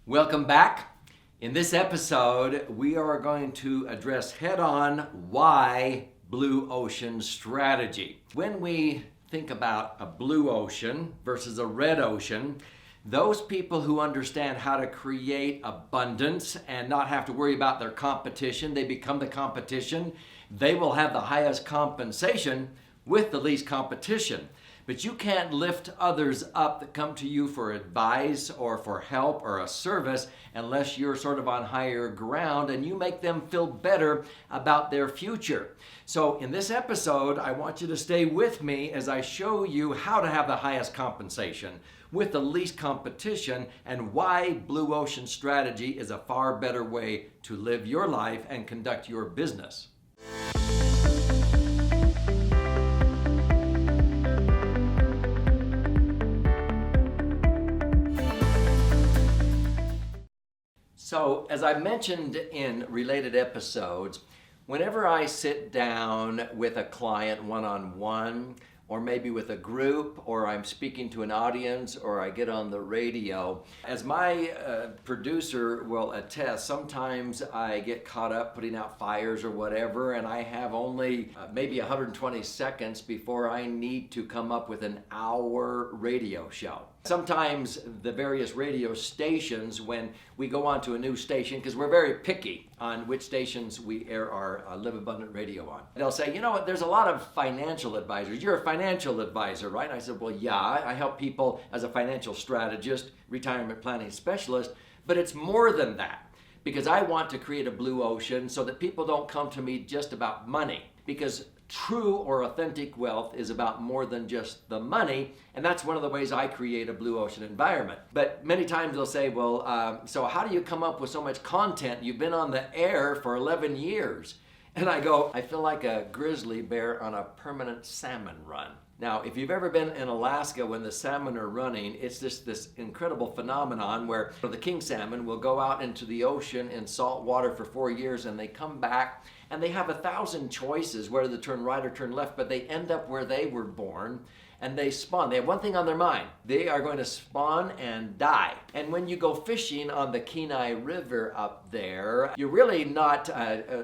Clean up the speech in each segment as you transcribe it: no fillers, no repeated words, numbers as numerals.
Welcome back. In this episode, we are going to address head-on why blue ocean strategy. When we think about a blue ocean versus a red ocean, those people who understand how to create abundance and not have to worry about their competition, they become the competition, they will have the highest compensation with the least competition. But you can't lift others up that come to you for advice or for help or a service unless you're sort of on higher ground and you make them feel better about their future. So in this episode, I want you to stay with me as I show you how to have the highest compensation with the least competition and why blue ocean strategy is a far better way to live your life and conduct your business. So, as I mentioned in related episodes, whenever I sit down with a client one-on-one, or maybe with a group, or I'm speaking to an audience, or I get on the radio, as my producer will attest, sometimes I get caught up putting out fires or whatever, and I have only maybe 120 seconds before I need to come up with an hour radio show. Sometimes the various radio stations, when we go on to a new station, because we're very picky on which stations we air our Live Abundant Radio on, they'll say, you know what, there's a lot of financial advisors. You're a financial advisor, right? And I said, well, yeah, I help people as a financial strategist, retirement planning specialist, but it's more than that, because I want to create a blue ocean so that people don't come to me just about money, because true or authentic wealth is about more than just the money, and that's one of the ways I create a blue ocean environment. But many times they'll say, well, so how do you come up with so much content? You've been on the air for 11 years. And I go, I feel like a grizzly bear on a permanent salmon run. Now, if you've ever been in Alaska when the salmon are running, it's just this incredible phenomenon where the king salmon will go out into the ocean in salt water for 4 years and they come back and they have 1,000 choices whether to turn right or turn left, but they end up where they were born and they spawn. They have one thing on their mind. They are going to spawn and die. And when you go fishing on the Kenai River up there, you're really not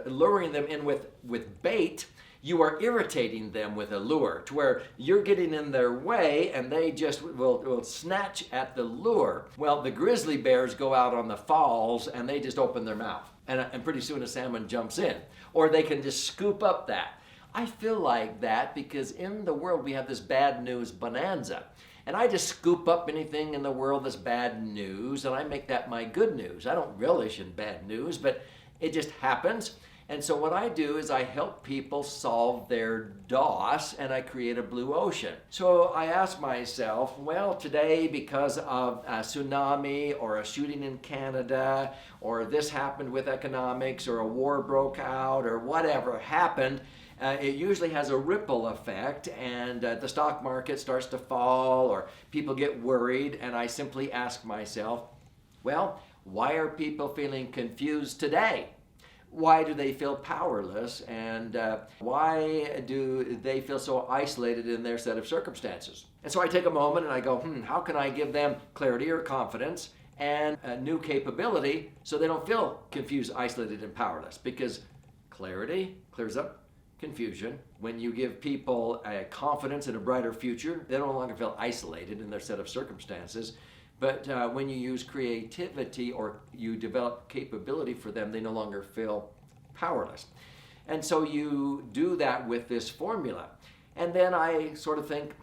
luring them in with bait. You are irritating them with a lure to where you're getting in their way and they just will snatch at the lure. Well, the grizzly bears go out on the falls and they just open their mouth. And pretty soon a salmon jumps in. Or they can just scoop up that. I feel like that because in the world we have this bad news bonanza. And I just scoop up anything in the world that's bad news and I make that my good news. I don't relish in bad news, but it just happens. And so what I do is I help people solve their DOS and I create a blue ocean. So I ask myself, well, today because of a tsunami or a shooting in Canada or this happened with economics or a war broke out or whatever happened, it usually has a ripple effect and the stock market starts to fall or people get worried, and I simply ask myself, well, why are people feeling confused today? Why do they feel powerless, and why do they feel so isolated in their set of circumstances? And so I take a moment and I go, how can I give them clarity or confidence and a new capability so they don't feel confused, isolated, and powerless? Because clarity clears up confusion. When you give people a confidence in a brighter future, they no longer feel isolated in their set of circumstances. But when you use creativity or you develop capability for them, they no longer feel powerless. And so you do that with this formula. And then I sort of think,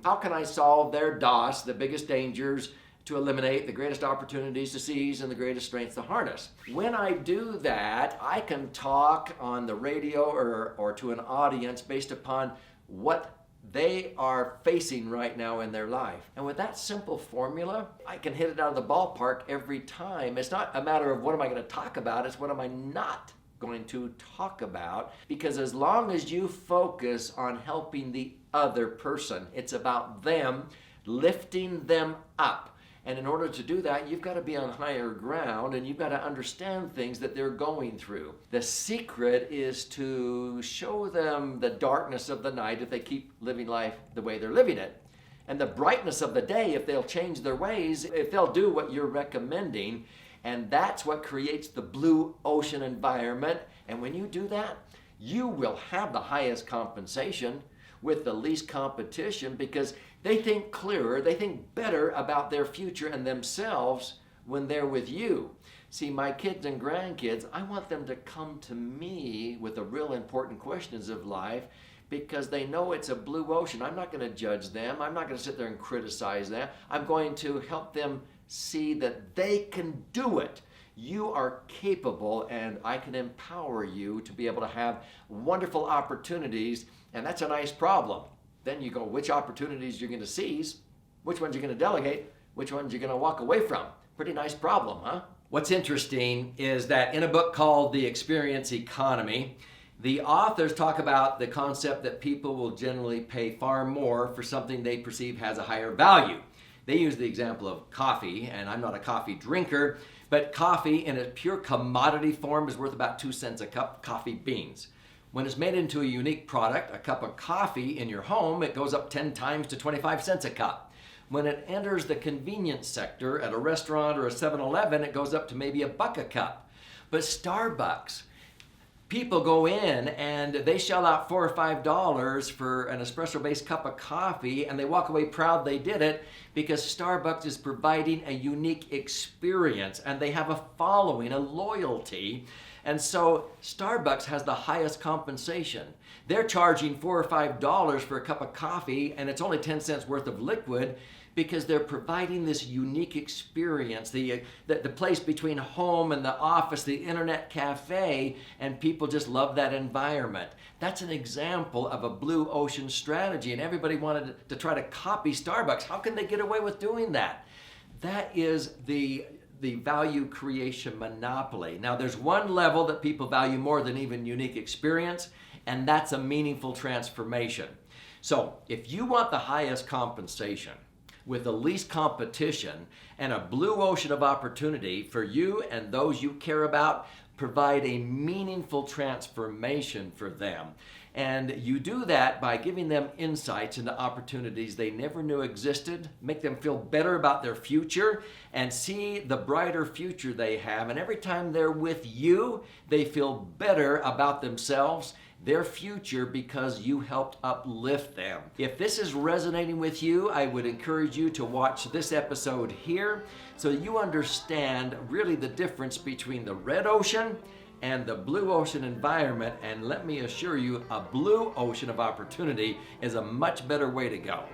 how can I solve their DOS, the biggest dangers to eliminate, the greatest opportunities to seize, and the greatest strengths to harness? When I do that, I can talk on the radio or to an audience based upon what they are facing right now in their life. And with that simple formula, I can hit it out of the ballpark every time. It's not a matter of what am I going to talk about, it's what am I not going to talk about. Because as long as you focus on helping the other person, it's about them, lifting them up. And in order to do that, you've got to be on higher ground and you've got to understand things that they're going through. The secret is to show them the darkness of the night if they keep living life the way they're living it. and the brightness of the day if they'll change their ways, if they'll do what you're recommending. And that's what creates the blue ocean environment. And when you do that, you will have the highest compensation with the least competition, because they think clearer, they think better about their future and themselves when they're with you. See, my kids and grandkids, I want them to come to me with the real important questions of life, because they know it's a blue ocean. I'm not going to judge them. I'm not going to sit there and criticize them. I'm going to help them see that they can do it. You are capable, and I can empower you to be able to have wonderful opportunities, and that's a nice problem. Then you go, which opportunities you're going to seize, which ones you're going to delegate, which ones you're going to walk away from. Pretty nice problem, huh? What's interesting is that in a book called The Experience Economy, the authors talk about the concept that people will generally pay far more for something they perceive has a higher value. They use the example of coffee, and I'm not a coffee drinker, but coffee in its pure commodity form is worth about 2 cents a cup, coffee beans. When it's made into a unique product, a cup of coffee in your home, it goes up 10 times to 25 cents a cup. When it enters the convenience sector at a restaurant or a 7-Eleven, it goes up to maybe $1 a cup. But Starbucks, people go in and they shell out $4 or $5 for an espresso-based cup of coffee, and they walk away proud they did it, because Starbucks is providing a unique experience, and they have a following, a loyalty. And so Starbucks has the highest compensation. They're charging $4 or $5 for a cup of coffee, and it's only 10 cents worth of liquid, because they're providing this unique experience, the place between home and the office, the internet cafe, and people just love that environment. That's an example of a blue ocean strategy, and everybody wanted to try to copy Starbucks. How can they get away with doing that? That is the value creation monopoly. Now, there's one level that people value more than even unique experience, and that's a meaningful transformation. So if you want the highest compensation with the least competition and a blue ocean of opportunity for you and those you care about, provide a meaningful transformation for them. And you do that by giving them insights into opportunities they never knew existed, make them feel better about their future, and see the brighter future they have. And every time they're with you, they feel better about themselves, their future, because you helped uplift them. If this is resonating with you, I would encourage you to watch this episode here so you understand really the difference between the red ocean and the blue ocean environment. And let me assure you, a blue ocean of opportunity is a much better way to go.